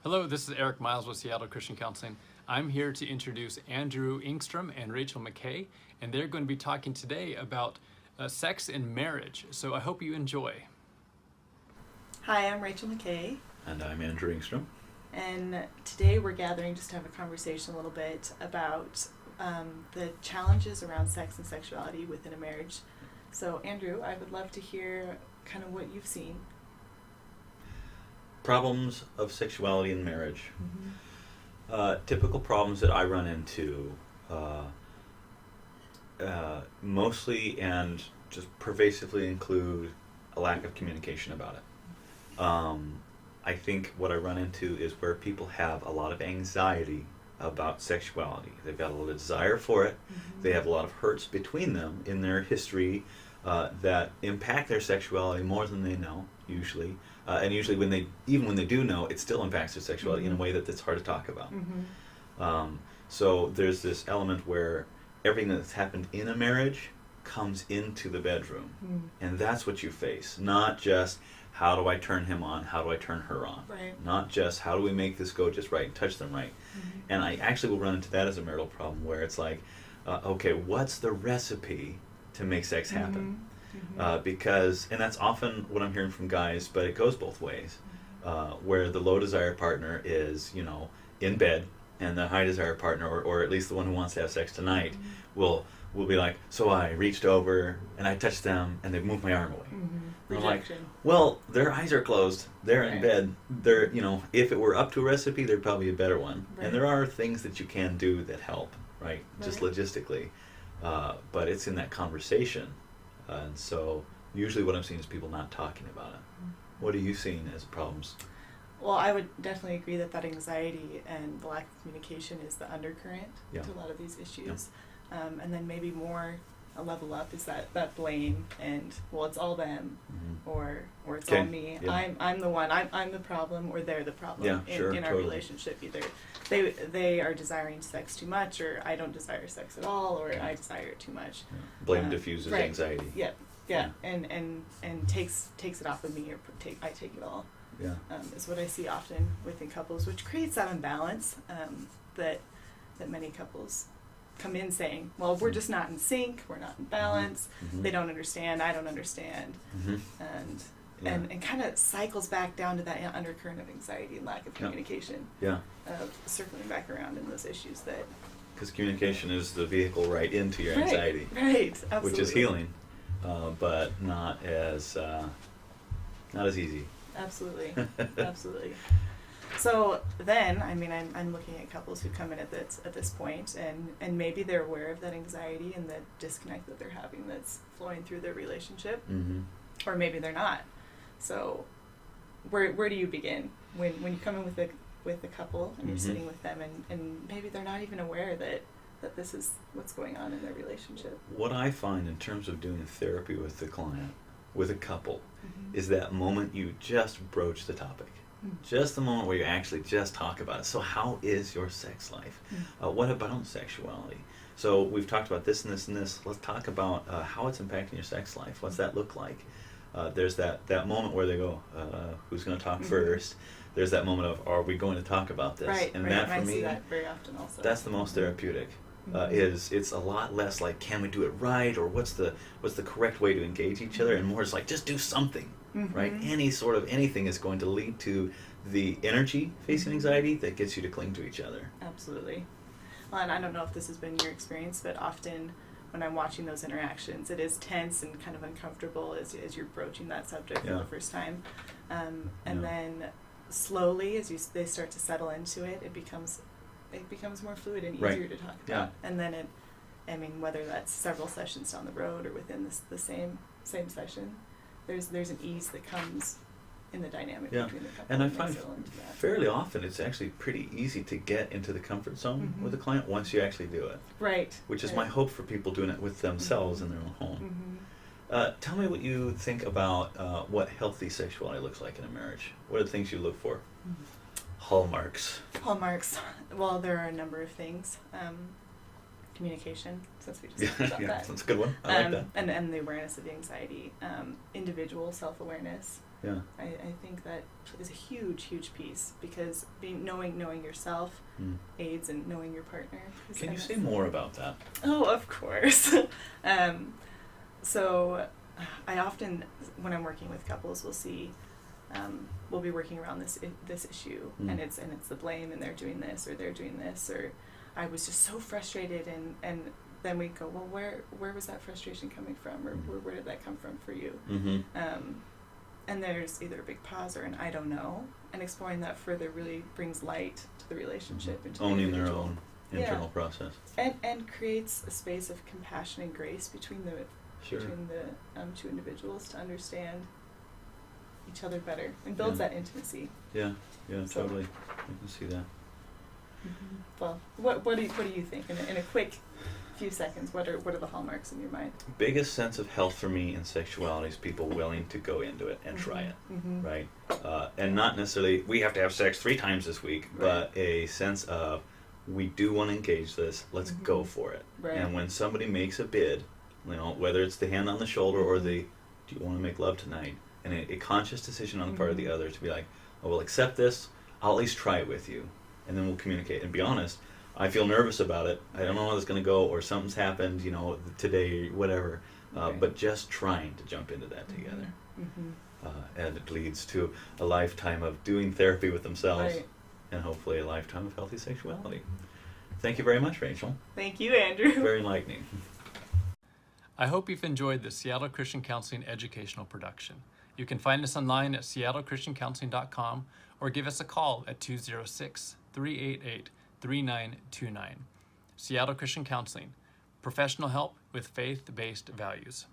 Hello, this is Eric Miles with Seattle Christian Counseling. I'm here to introduce Andrew Ingstrom and Rachel McKay, and they're going to be talking today about sex and marriage. So I hope you enjoy. Hi, I'm Rachel McKay, And I'm Andrew Ingstrom. and today we're gathering just to have a conversation a little bit about the challenges around sex and sexuality within a marriage. So, Andrew, I would love to hear kind of what you've seen. Problems of sexuality in marriage. Typical problems that I run into mostly and just pervasively include a lack of communication about it. I think what I run into is where people have a lot of anxiety about sexuality. They've got a lot of desire for it. They have a lot of hurts between them in their history that impact their sexuality more than they know, usually. And usually when they do know, it still impacts their sexuality in a way that's hard to talk about. So there's this element where everything that's happened in a marriage comes into the bedroom. And that's what you face. Not just, how do I turn him on? How do I turn her on? Right. Not just, how do we make this go just right and touch them right? And I actually will run into that as a marital problem where it's like, okay, what's the recipe to make sex happen? Because, and that's often what I'm hearing from guys, but it goes both ways, where the low desire partner is, in bed, and the high desire partner, or at least the one who wants to have sex tonight, will be like, so I reached over and I touched them and they moved my arm away. And I'm like, well, their eyes are closed, they're in bed, they're, if it were up to a recipe, there'd probably be a better one. And there are things that you can do that help, right? Just logistically. But it's in that conversation. And so usually what I'm seeing is people not talking about it. What are you seeing as problems? Well, I would definitely agree that anxiety and the lack of communication is the undercurrent to a lot of these issues. And then maybe more a level up is that blame and, well, it's all them, or it's all me. I'm the one. I'm the problem, or they're the problem in our relationship. Either they are desiring sex too much, or I don't desire sex at all, or I desire it too much. Blame diffuses anxiety. And takes it off of me, or I take it all. Is what I see often within couples, which creates that imbalance that many couples come in saying, well, we're just not in sync, we're not in balance, they don't understand, I don't understand, and kind of cycles back down to that undercurrent of anxiety and lack of communication, of circling back around in those issues that... Because communication is the vehicle right into your anxiety. Right, absolutely. Which is healing, but not as easy. Absolutely, absolutely. So then, I'm looking at couples who come in at this point, and maybe they're aware of that anxiety and the disconnect that they're having that's flowing through their relationship, or maybe they're not. So, where do you begin when you come in with a couple and you're sitting with them, and maybe they're not even aware that this is what's going on in their relationship? What I find in terms of doing therapy with the client, with a couple, is that moment you just broach the topic. Just the moment where you actually just talk about it. So how is your sex life? What about sexuality? So we've talked about this and this and this. Let's talk about how it's impacting your sex life. What's that look like? There's that moment where they go, who's going to talk first? There's that moment of, are we going to talk about this? Right, and right. that, for I me, see that very often also. that's the most therapeutic. It's a lot less like, can we do it right, or what's the correct way to engage each other, and more is like, just do something, right? Anything is going to lead to the energy facing anxiety that gets you to cling to each other. Absolutely. Well, and I don't know if this has been your experience, but often when I'm watching those interactions, it is tense and kind of uncomfortable as you're broaching that subject for the first time, and then slowly as they start to settle into it, it becomes more fluid and easier to talk about. And then whether that's several sessions down the road or within the same session, there's an ease that comes in the dynamic between the couple. And I find fairly often it's actually pretty easy to get into the comfort zone with a client once you actually do it. Right. Which is my hope for people doing it with themselves in their own home. Tell me what you think about what healthy sexuality looks like in a marriage. What are the things you look for? Hallmarks. Hallmarks. Well, there are a number of things. communication, since we just Yeah, talked about yeah, that. that's a good one. I like that. And the awareness of the anxiety, individual self-awareness. Yeah. I think that is a huge, huge piece, because knowing yourself aids in knowing your partner. Can you say more about that? Oh, of course. So I often, when I'm working with couples, we'll be working around this issue, and it's the blame, and they're doing this, or I was just so frustrated, and then we go, well, where was that frustration coming from, or where did that come from for you? And there's either a big pause or an I don't know, and exploring that further really brings light to the relationship, and to Owning the their individual. own internal process. And creates a space of compassion and grace between the Sure. two individuals to understand each other better, and builds that intimacy. Yeah, So- totally. I can see that. Well, what do you think in a quick few seconds? What are the hallmarks in your mind? Biggest sense of health for me in sexuality is people willing to go into it and try it, right? And not necessarily we have to have sex 3 times this week, but a sense of we do want to engage this. Let's go for it. Right. And when somebody makes a bid, whether it's the hand on the shoulder or the do you want to make love tonight, and a conscious decision on the part of the other to be like, I will accept this. I'll at least try it with you, and then we'll communicate and be honest. I feel nervous about it. I don't know how it's going to go, or something's happened, today, whatever. But just trying to jump into that together. And it leads to a lifetime of doing therapy with themselves, and hopefully a lifetime of healthy sexuality. Thank you very much, Rachel. Thank you, Andrew. Very enlightening. I hope you've enjoyed the Seattle Christian Counseling educational production. You can find us online at seattlechristtiancounseling.com, or give us a call at 206-388-3929. Seattle Christian Counseling, professional help with faith-based values.